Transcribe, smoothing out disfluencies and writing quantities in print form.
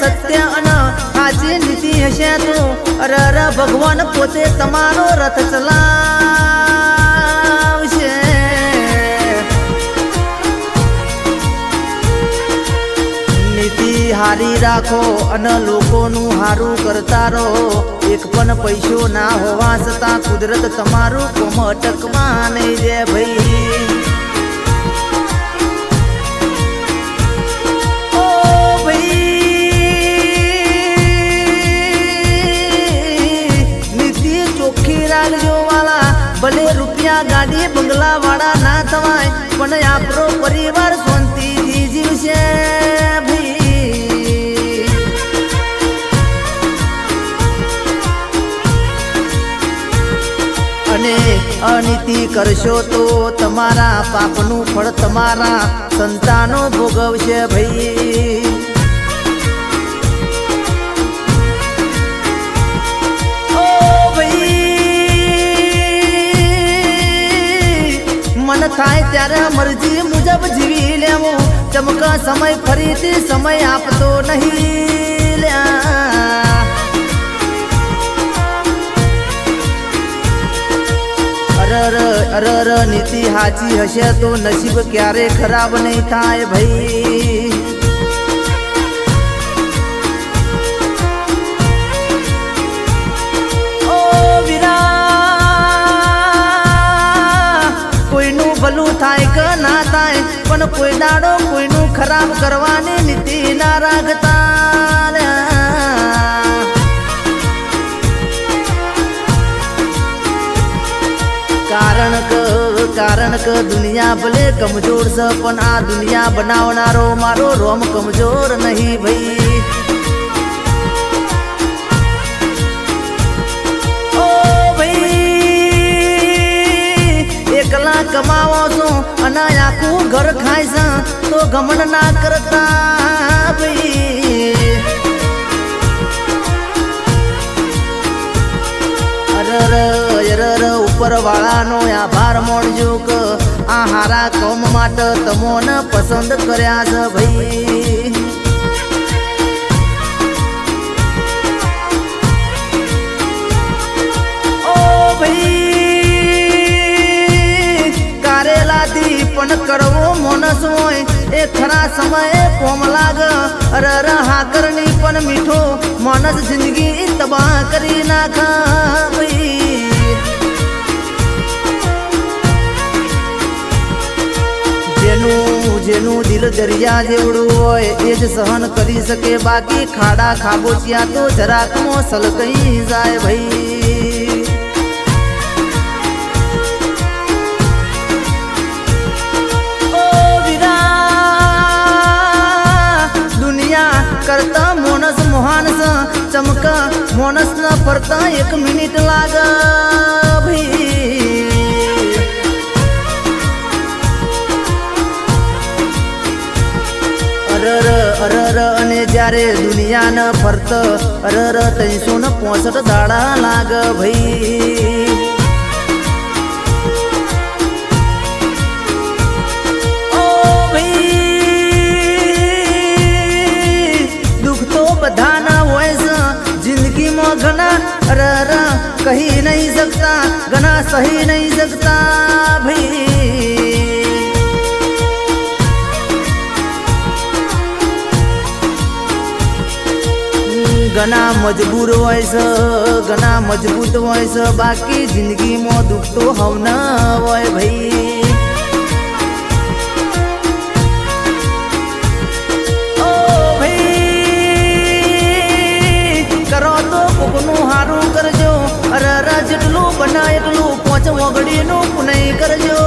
सत्य अन हाची नीति हशे तो अरर भगवान पोते तमारो रथ चलावशे। नीति हारी राखो अन लोकोनु हारू करता रहो। एक पण पैसो ना होवा छतां कुदरत तमारू कोम अटकवा नहीं दे भाई। भले रुपया गाड़ी बंगला वाड़ा ना थवाय पण आपरो परिवार शांति थी जीवशे भाई। अने अनीति करशो तो तमारा पापनु फळ तमारा संतानो भोगवशे भाई। मन थाय त्यारे मर्जी मुजब जीवी लेवो। चमका समय फरीती समय आप तो नहीं ल्या। अरर अरर नीति हाची हशे तो नसीब क्यारे खराब नहीं थाय भाई। भलू थाय क ना थाय पण कोई दाड़ो कोईनु खराब करवानी नीति ना राखता। कारण क दुनिया भले कमजोर स पण आ दुनिया बनावनारो मारो रोम कमजोर नहीं भाई। एकला कमावो छो अना आखू घर खाय छा तो घमंड ना करता भाई। अरर अरर ऊपर वाला नो आभार मानजो क आ हारा कौम माटे तमोने पसंद कर्या छे भाई। पण करवो मोनस होय ए खरा समय कोम लाग। अरर हा करनी पण मीठो मानस जिंदगी तबाह करी नाखा भाई। जेनु दिल दरिया जेवड़ू होय एज सहन करी सके बाकी खाड़ा खाबोचिया तो जराक मो सलकई जाए भाई। करता मोनस मोहन स चमका मोनस न फरता एक मिनिट लाग भाई। अरर अरर अने जारे दुनिया न फरत अरर 365 दाड़ा लाग भाई। जिंदगी में घना अरर कही नहीं सकता घना सही नहीं सकता भाई। घना मजबूर होय छे घना मजबूत होय छे बाकी जिंदगी में दुख तो हवना होय भाई। हारू करजो अरर जेटलू बना एकलू 5 ओगड़ी नु नहीं करजो।